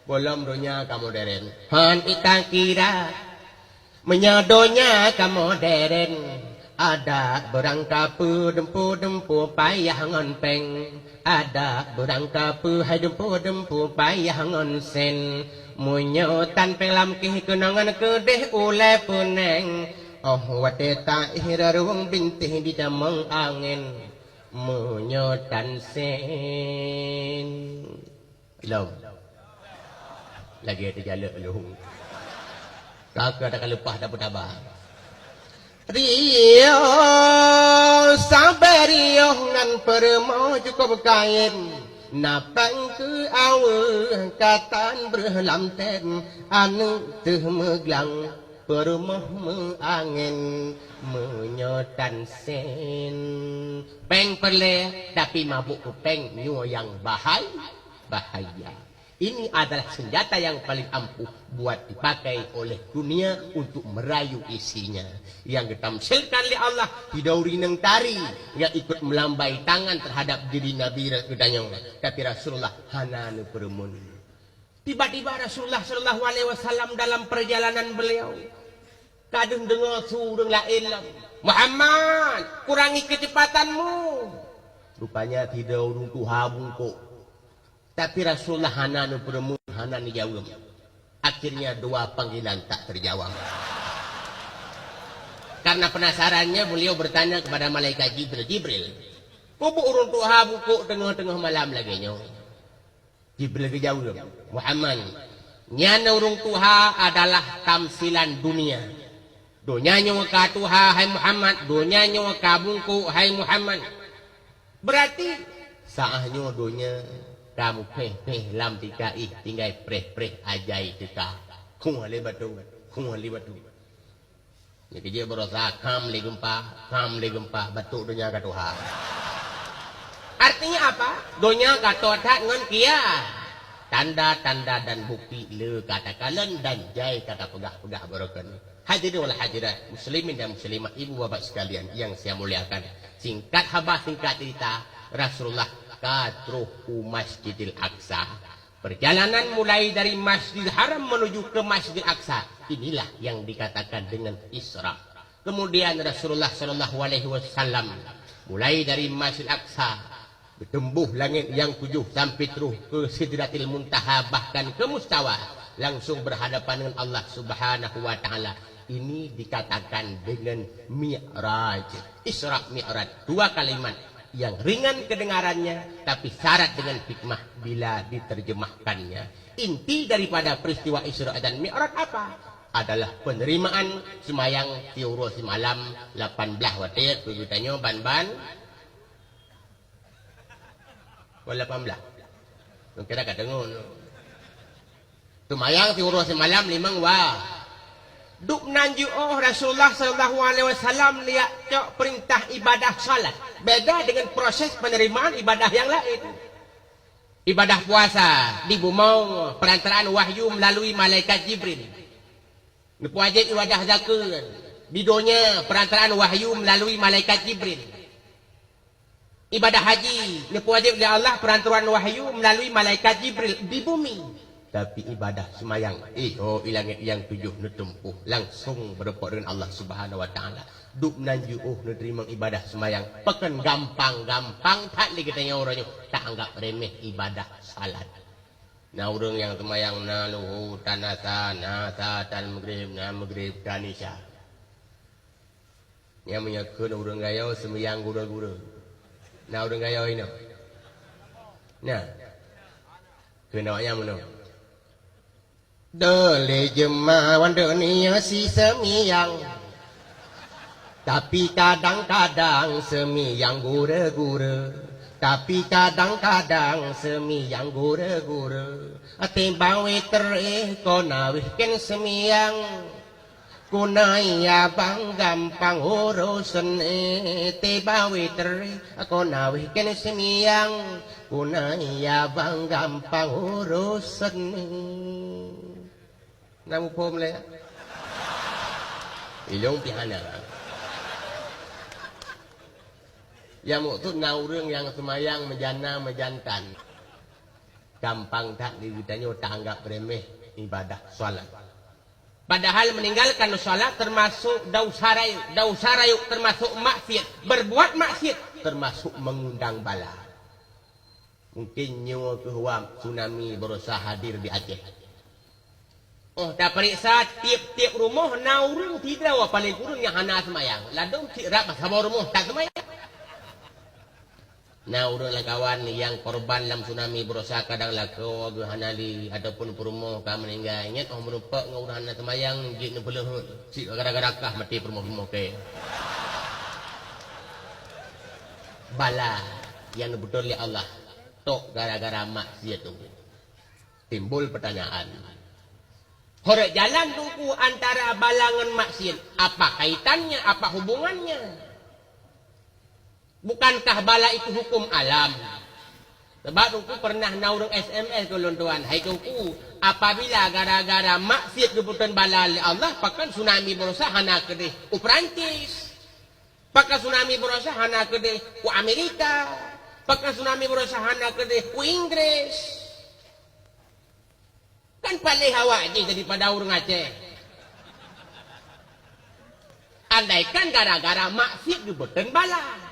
Belum dunia kamu modern. Han kita kira menyadonya kamu modern. Ada berangka dempu payah ngonpeng. Ada berangka hai dempu payah ngonsen. Munyo tan pelam kih kenangan kedeh ule puneng. Oh wateta hirarung bintih di damang angin. Munyo tan sen. Belum. Lagi ada jaluk lu. Kakak tak lepas dapat abah. Rio sabario ngan permo cukup kain napang ke awe katan berlam ten anu teh meglang permoh angin menyotan sen peng perle tapi mabuk peng nyu yang bahaya. Ini adalah senjata yang paling ampuh buat dipakai oleh dunia untuk merayu isinya. Yang ditamsilkan oleh Allah hidauri neng tari yang ikut melambai tangan terhadap diri Nabi Kedanyong. Tapi Rasulullah hananu peremun. Tiba-tiba Rasulullah Shallallahu Alaihi Wasallam dalam perjalanan beliau kadung dengar surung la ilam Muhammad kurangi kecepatanmu. Rupanya tidak urung tuhabung kok. Tapi Rasulullah hananu peremun hananu jawab. Akhirnya dua panggilan tak terjawab. Karena penasarannya beliau bertanya kepada malaikat Jibril. Kubu urun tuha buku tengah-tengah malam lagi nyo. Jibril jawab. Muhammad, nyana urung tuha adalah tamsilan dunia. Dunia nyo ka tuha hai Muhammad, dunia nyo ka bungku hai Muhammad. Berarti saahnya dunia kamu peh lam tika tinggal preh ajai tika kung hale batu jadi dia berusaha kam le gempa batu dunia ka Tuhan. Artinya apa? Dunia ka Tuhan ngan kia tanda dan bukti le kata kalen dan jai kata pegah berokan. Hadirin wal hadirat muslimin dan muslimat ibu bapak sekalian yang saya muliakan, singkat cerita Rasulullah katruhu Masjidil Aqsa. Perjalanan mulai dari Masjidil Haram menuju ke Masjidil Aqsa. Inilah yang dikatakan dengan Isra. Kemudian Rasulullah Shallallahu Alaihi Wasallam mulai dari Masjidil Aqsa bertembuh langit yang 7 sampai terus ke Sidratil Muntaha bahkan ke Mustawa langsung berhadapan dengan Allah Subhanahu Wa Taala. Ini dikatakan dengan Mi'raj. Isra Mi'raj, dua kalimat yang ringan kedengarannya tapi syarat dengan hikmah bila diterjemahkannya. Inti daripada peristiwa Isra dan Mi'raj apa? Adalah penerimaan semayang tiuro semalam 18 watir tujuannya ban wala 18 kira kadengon semayang tiuro semalam 5 wah duk nanju Rasulullah Sallallahu Alaihi Wasallam lihat cok perintah ibadah salat beda dengan proses penerimaan ibadah yang lain. Ibadah puasa di bumau perantaraan wahyu melalui malaikat Jibril. Wajib ibadah zakat di dunia perantaraan wahyu melalui malaikat Jibril. Ibadah haji wajib oleh Allah perantaraan wahyu melalui malaikat Jibril di bumi. Tapi ibadah semayang ilangit yang 7 netempuh langsung berdepan dengan Allah Subhanahu Wa Taala. Duk nanju nerima ibadah semayang pekan gampang tak lagi katanya orangnya tak anggap remeh ibadah salat. Nah orang yang semayang na luhu tanasa tan maghrib tanisha. Yang menyakun orang gaya semayang gura-gura. Nah orang gaya ini. Nah kenawanya mana? Dole jemawan dunia si semiyang tapi kadang-kadang semiyang gura-gura tapi kadang-kadang semiyang gura-gura timbang witer konawih ken semiyang kunaya bang gampang urusan timbang witer konawih ken semiyang kunaya bang gampang urusan namu pom le ilong pihana yang maksud nau รื่องyang semayang menjana menjantan Gampang tak ditanya tak anggap remeh ibadah salat. Padahal meninggalkan salat termasuk dosa rayu, termasuk maksiat, berbuat maksiat termasuk mengundang bala. Mungkin nyawa kehuam tsunami berusaha hadir di Aceh. Oh, tak periksa tiap-tiap rumah naurung tidak paling kurang yang hana semayang. Ladung rap sabar rumah tak semayang. Naurung lah kawan yang korban dalam tsunami berusaha kadang lako hanali ataupun perumah kau meninggal. Ingat oh merupak ngurang hana semayang jik ni belum si gara-gara kah mati perumah ke. Bala yang betul oleh Allah. Tok gara-gara maksiat tu. Timbul pertanyaan. Horek jalan tungku antara balangan maksiat. Apa kaitannya? Apa hubungannya? Bukankah bala itu hukum alam? Sebab tungku pernah naurung SMS kolon tuan. Hai tungku, apabila gara-gara maksiat kebutuhan bala oleh Allah, pakan tsunami berusaha hana kedih ku Perancis. Pakan tsunami berusaha hana kedih ku Amerika. Pakan tsunami berusaha hana kedih ku Inggris. Kan paling awak je daripada orang Aceh. Andaikan gara-gara maksiat dibutuhkan bala.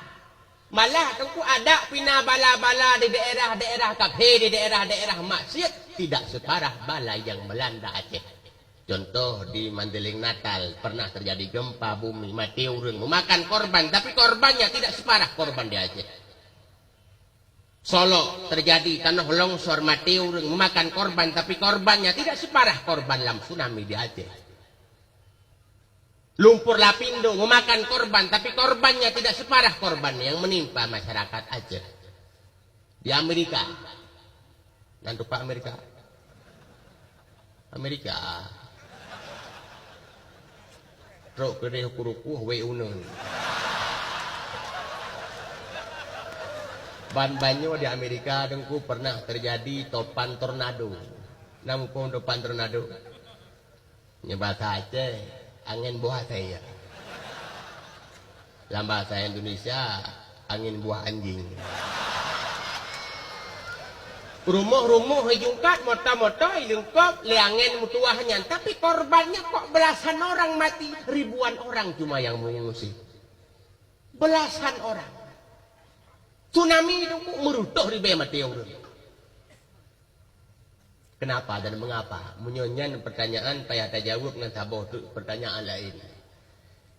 Malah tengku ada pina bala-bala di daerah-daerah kabhe, di daerah-daerah maksiat. Tidak separah bala yang melanda Aceh. Contoh di Mandeling Natal pernah terjadi gempa bumi, mati orang, memakan korban. Tapi korbannya tidak separah korban di Aceh. Solo terjadi tanah longsor, mati orang, memakan korban, tapi korbannya tidak separah korban dalam tsunami di Aceh. Lumpur Lapindo memakan korban, tapi korbannya tidak separah korban yang menimpa masyarakat Aceh. Di Amerika, nanti Pak Amerika, rok kedai hukurukuh weunun. Ban-banyo di Amerika dengku pernah terjadi topan tornado. Nampung topan tornado. Bahasa Aceh, angin buah saya. Dalam bahasa Indonesia, angin buah anjing. Rumah-rumah jungkat, mota-mota, lengkap, leangin mutuahnya. Tapi korbannya kok belasan orang mati. Ribuan orang cuma yang mengungsi. Belasan orang. Tsunami itu merutuh ribuan mati orang. Kenapa dan mengapa? Menyonyan pertanyaan payah terjawab dengan sabar tu pertanyaan lain.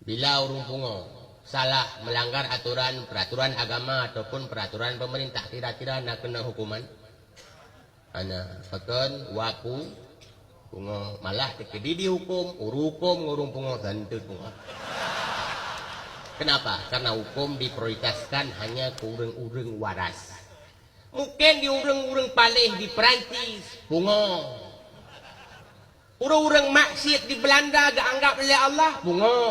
Bila orang pungo salah melanggar aturan peraturan agama ataupun peraturan pemerintah, kira-kira nak kena hukuman? Ana fakon wapu pungo malah tekedi dihukum, urukum ngurung pungo santut pungo. Kenapa? Karena hukum diprioritaskan hanya ke urang-urang waras. Mungkin di urang-urang palih di Perancis, bungo. Urang-urang maksiat di Belanda gak anggap oleh Allah, bungo.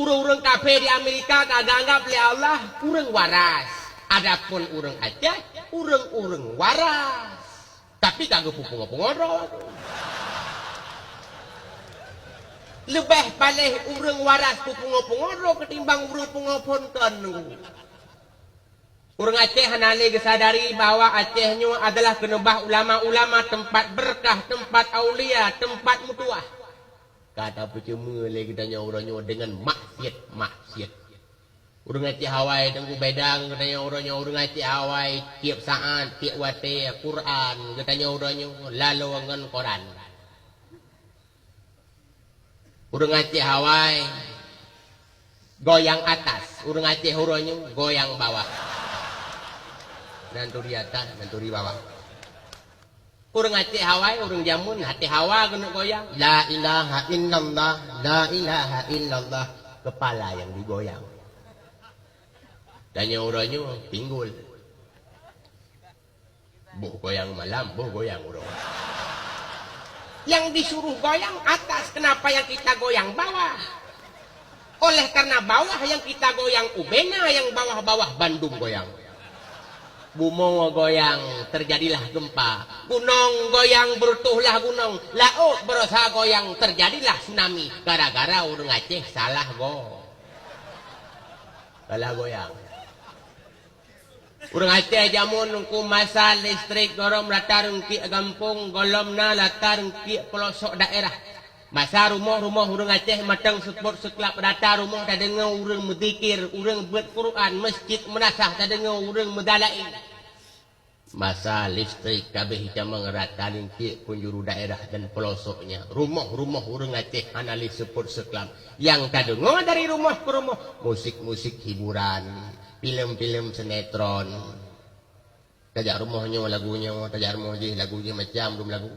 Urang-urang kafir di Amerika gak anggap oleh Allah, urang waras. Adapun urang Aceh, urang-urang waras. Tapi kagak pungo-pungo. Lebih palih urang waras ku pungo-pungo ketimbang urang pungo-ponton. Urang Aceh hanali kesadari bahwa Acehnya adalah kenebah ulama-ulama, tempat berkah, tempat aulia, tempat mutuah. Kata percuma lagi tanya orangnya dengan maksiat. Urang Aceh Hawai tengku bedang katanya orangnya urang Aceh Hawai tiap saat tiap wate Quran katanya orangnya lalu ngan Quran. Urang Aceh Hawai goyang atas, urang Aceh huronya goyang bawah. Nanti di atas, nanti di bawah. Urang Aceh Hawai, urang Jamun, hati Hawa kena goyang. La ilaha illallah, la ilaha illallah. Kepala yang digoyang. Tanya orangnya pinggul. Buh goyang malam, buh goyang orang. Yang disuruh goyang atas, kenapa yang kita goyang bawah? Oleh karena bawah yang kita goyang ubena, yang bawah-bawah Bandung goyang. Bumo goyang, terjadilah gempa. Gunung goyang, berutuhlah gunung. Laut berusaha goyang, terjadilah tsunami. Gara-gara urang Aceh salah goyang. Urang Aceh jamun nungku masa listrik dorong latar ki gampung golomna latar ki pelosok daerah. Masa rumah-rumah urang Aceh matang support sekelap data rumah tak dengar urang medzikir, urang buat Quran, masjid menasah tak dengar urang medalain. Masa listrik kabeh camang ratalin ki penjuru daerah dan pelosoknya. Rumah-rumah urang Aceh analis support sekelap. Yang tak dengar dari rumah ke rumah musik-musik hiburan. Film-film sinetron. Tajak rumahnya lagunya, tajak rumah je lagunya macam belum lagu.